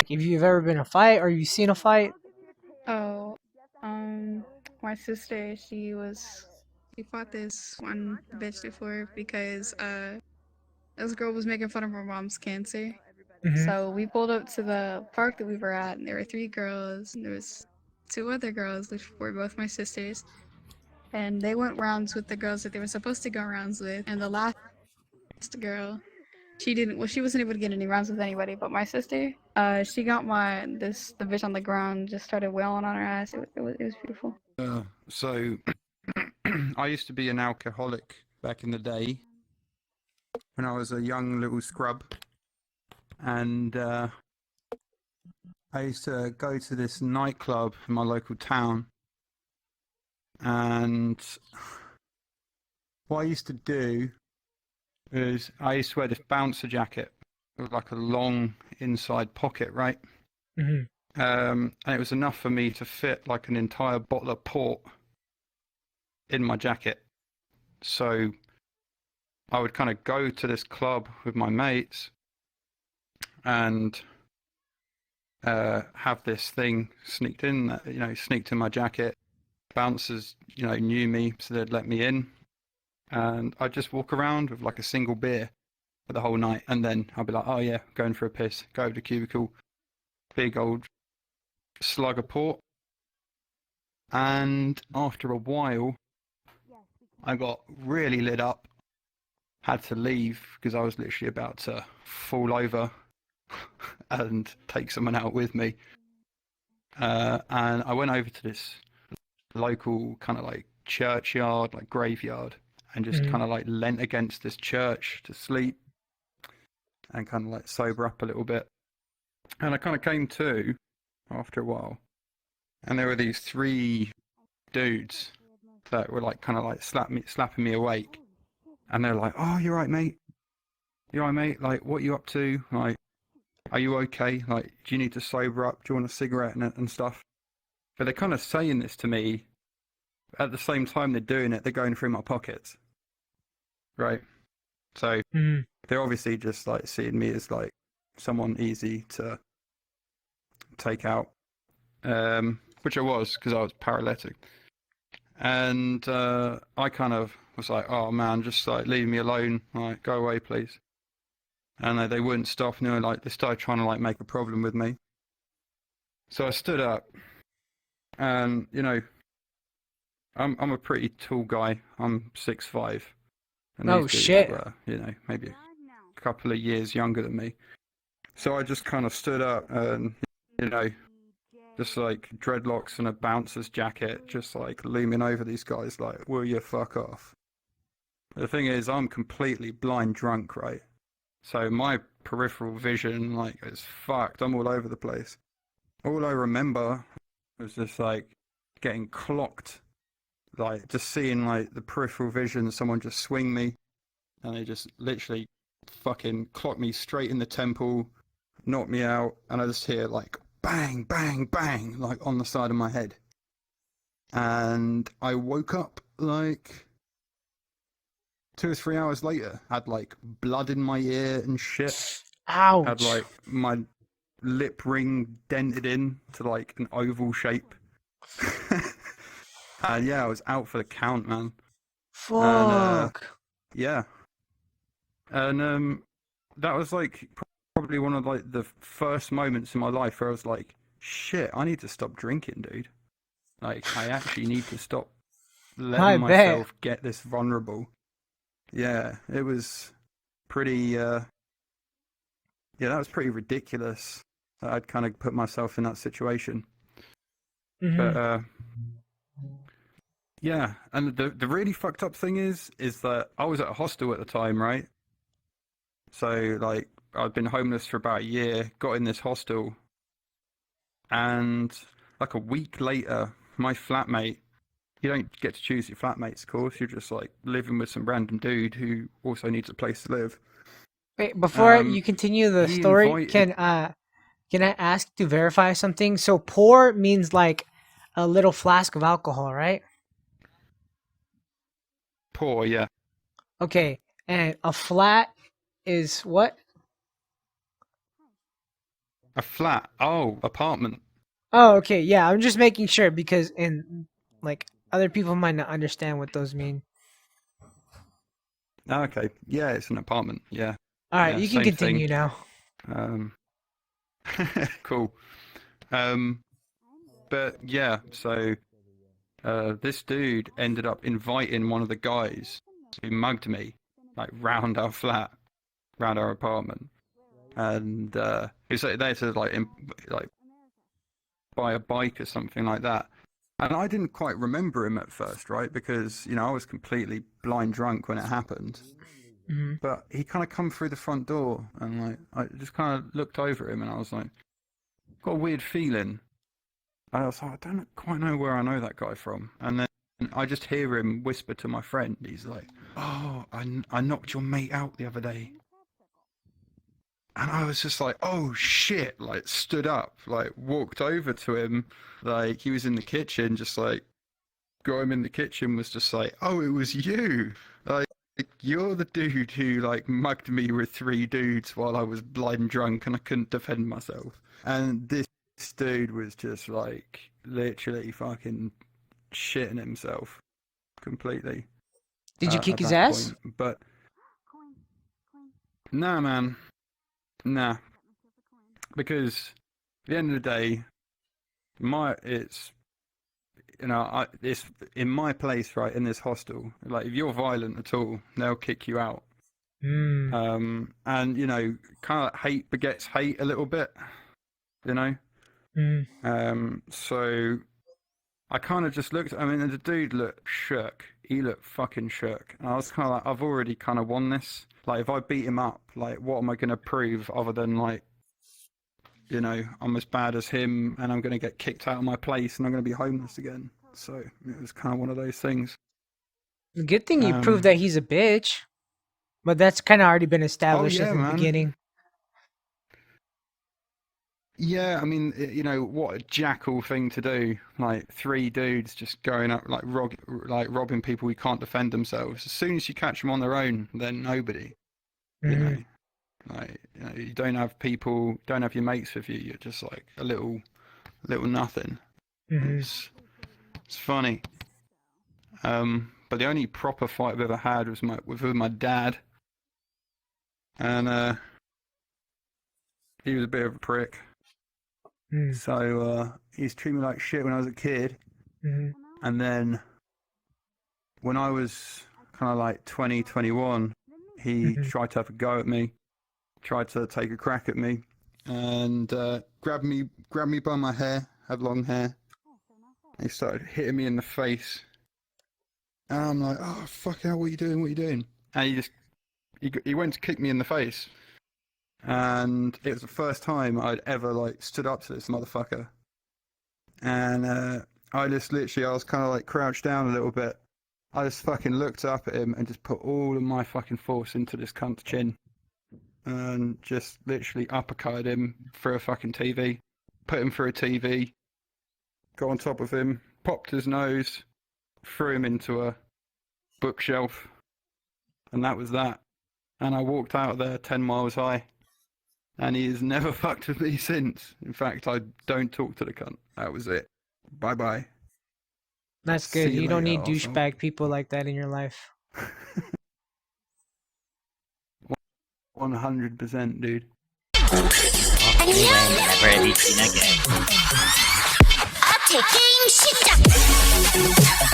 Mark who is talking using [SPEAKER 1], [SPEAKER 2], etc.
[SPEAKER 1] Like, if you've ever been in a fight or you've seen a fight.
[SPEAKER 2] Oh, my sister, she fought this one bitch before because this girl was making fun of her mom's cancer.
[SPEAKER 1] Hmm.
[SPEAKER 2] So we pulled up to the park that we were at, and there were three girls, and there was two other girls, which were both my sisters, and they went rounds with the girls that they were supposed to go rounds with, and the last girl, she didn't. Well, she wasn't able to get any rounds with anybody, but my sister, she got the bitch on the ground, just started wailing on her ass. It was beautiful.
[SPEAKER 3] So I used to be an alcoholic back in the day when I was a young little scrub, and I used to go to this nightclub in my local town, and what I used to do is I used to wear this bouncer jacket with like a long inside pocket, right?
[SPEAKER 1] Hmm.
[SPEAKER 3] And it was enough for me to fit like an entire bottle of port in my jacket. So I would kind of go to this club with my mates and have this thing sneaked in, sneaked in my jacket. Bouncers, knew me, so they'd let me in. And I'd just walk around with like a single beer for the whole night. And then I'd be like, oh yeah, going for a piss. Go over to the cubicle, big old slug of port. And after a while, I got really lit up. Had to leave because I was literally about to fall over and take someone out with me. And I went over to this local kind of like churchyard, like graveyard, and just
[SPEAKER 1] Hmm.
[SPEAKER 3] kind of like leant against this church to sleep and kind of like sober up a little bit. And I kind of came to after a while, and there were these three dudes that were like kind of like slapping me awake, and they're like, "Oh, you're right, mate. You're right, mate. Like, what are you up to? Like, are you okay? Like, do you need to sober up? Do you want a cigarette and stuff?" But they're kind of saying this to me at the same time they're doing it. They're going through my pockets, right? So
[SPEAKER 1] Hmm.
[SPEAKER 3] they're obviously just like seeing me as like someone easy to take out, which I was because I was paralytic. And I kind of was like, "Oh man, just like leave me alone, like go away, please." And they wouldn't stop. And they started trying to like make a problem with me. So I stood up, and I'm a pretty tall guy. I'm 6'5", and
[SPEAKER 1] Oh
[SPEAKER 3] these dudes
[SPEAKER 1] shit.
[SPEAKER 3] were maybe a couple of years younger than me. So I just kind of stood up and you know just like dreadlocks and a bouncer's jacket, just like looming over these guys, like, will you fuck off? The thing is, I'm completely blind drunk, right? So my peripheral vision, like, is fucked. I'm all over the place. All I remember was just like getting clocked, like just seeing like the peripheral vision, someone just swing me, and they just literally fucking clock me straight in the temple, knock me out, and I just hear like bang, bang, bang, like on the side of my head. And I woke up like 2 or 3 hours later, had like blood in my ear and shit, had
[SPEAKER 1] Ouch.
[SPEAKER 3] like my lip ring dented in to like an oval shape. And yeah, I was out for the count, man. And
[SPEAKER 1] Fuck.
[SPEAKER 3] yeah, and that was like probably one of like the first moments in my life where I was like, shit, I need to stop drinking, dude. Like, I actually need to stop letting
[SPEAKER 1] I bet.
[SPEAKER 3] myself get this vulnerable. Yeah, it was pretty, yeah, that was pretty ridiculous that I'd kind of put myself in that situation.
[SPEAKER 1] Hmm.
[SPEAKER 3] But, yeah, and the really fucked up thing is that I was at a hostel at the time, right? So, like, I'd been homeless for about a year, got in this hostel, and like a week later, my flatmate, you don't get to choose your flatmates, of course. You're just like living with some random dude who also needs a place to live.
[SPEAKER 1] Wait, before
[SPEAKER 3] Um,
[SPEAKER 1] you continue the
[SPEAKER 3] he
[SPEAKER 1] story,
[SPEAKER 3] invited
[SPEAKER 1] can I ask to verify something? So pour means like a little flask of alcohol, right?
[SPEAKER 3] poor, yeah,
[SPEAKER 1] Okay. And a flat is what?
[SPEAKER 3] A flat. Oh, apartment.
[SPEAKER 1] Oh, okay. Yeah, I'm just making sure because like other people might not understand what those mean.
[SPEAKER 3] Okay. Yeah, it's an apartment. Yeah.
[SPEAKER 1] All right,
[SPEAKER 3] Yeah,
[SPEAKER 1] you can
[SPEAKER 3] same thing.
[SPEAKER 1] continue now.
[SPEAKER 3] Um, cool. Um, but yeah, so this dude ended up inviting one of the guys who mugged me, like round our flat, round our apartment, and he was there to like buy a bike or something like that. And I didn't quite remember him at first, right? Because I was completely blind drunk when it happened.
[SPEAKER 1] Hmm.
[SPEAKER 3] But he kind of come through the front door, and like I just kind of looked over him, and I was like, got a weird feeling. I was like, I don't quite know where I know that guy from. And then I just hear him whisper to my friend. He's like, "Oh, I knocked your mate out the other day." And I was just like, "Oh shit!" Like stood up, like walked over to him, like he was in the kitchen, just like got him in the kitchen, was just like, "Oh, it was you. Like you're the dude who like mugged me with 3 dudes while I was blind drunk and I couldn't defend myself." And this dude was just like literally fucking shitting himself completely
[SPEAKER 1] Did you kick
[SPEAKER 3] at
[SPEAKER 1] his
[SPEAKER 3] that
[SPEAKER 1] ass?
[SPEAKER 3] point. But nah, man, nah, because at the end of the day, it's it's in my place, right, in this hostel. Like if you're violent at all, they'll kick you out.
[SPEAKER 1] Hmm.
[SPEAKER 3] And kind of hate begets hate a little bit, you know.
[SPEAKER 1] Hmm.
[SPEAKER 3] So I kind of just looked. I mean, the dude looked shook. He looked fucking shook. And I was kind of like, I've already kind of won this. Like, if I beat him up, like, what am I going to prove other than like, I'm as bad as him, and I'm going to get kicked out of my place, and I'm going to be homeless again. So it was kind of one of those things.
[SPEAKER 1] The good thing you proved
[SPEAKER 3] Um,
[SPEAKER 1] that he's a bitch, but that's kind of already been
[SPEAKER 3] oh
[SPEAKER 1] established
[SPEAKER 3] yeah,
[SPEAKER 1] in the
[SPEAKER 3] man.
[SPEAKER 1] beginning.
[SPEAKER 3] Yeah, I mean, what a jackal thing to do. Like 3 dudes just going up, like robbing people who can't defend themselves. As soon as you catch them on their own, then nobody. You
[SPEAKER 1] Hmm.
[SPEAKER 3] know, like you don't have people, don't have your mates with you. You're just like a little nothing.
[SPEAKER 1] Hmm.
[SPEAKER 3] It's funny. But the only proper fight I've ever had was with my dad, and he was a bit of a prick.
[SPEAKER 1] Hmm.
[SPEAKER 3] So he used to treat me like shit when I was a kid.
[SPEAKER 1] Hmm.
[SPEAKER 3] And then when I was kind of like 20, 21, he
[SPEAKER 1] Hmm.
[SPEAKER 3] tried to have a go at me, tried to take a crack at me, and grabbed me by my hair, had long hair. He started hitting me in the face. And I'm like, oh, fuck hell, what are you doing? What are you doing? And he went to kick me in the face. And it was the first time I'd ever like stood up to this motherfucker. And I was kind of like crouched down a little bit. I just fucking looked up at him and just put all of my fucking force into this cunt's chin. And just literally uppercutted him through a fucking TV. Put him through a TV. Got on top of him. Popped his nose. Threw him into a bookshelf. And that was that. And I walked out of there 10 miles high. And he has never fucked with me since. In fact, I don't talk to the cunt. That was it. Bye bye.
[SPEAKER 1] That's
[SPEAKER 3] See
[SPEAKER 1] good.
[SPEAKER 3] you
[SPEAKER 1] You don't
[SPEAKER 3] later,
[SPEAKER 1] need
[SPEAKER 3] arsehole.
[SPEAKER 1] douchebag people like that in your life.
[SPEAKER 3] 100%, dude.
[SPEAKER 4] Anyway, never have you seen a gay.
[SPEAKER 5] I'm taking shit.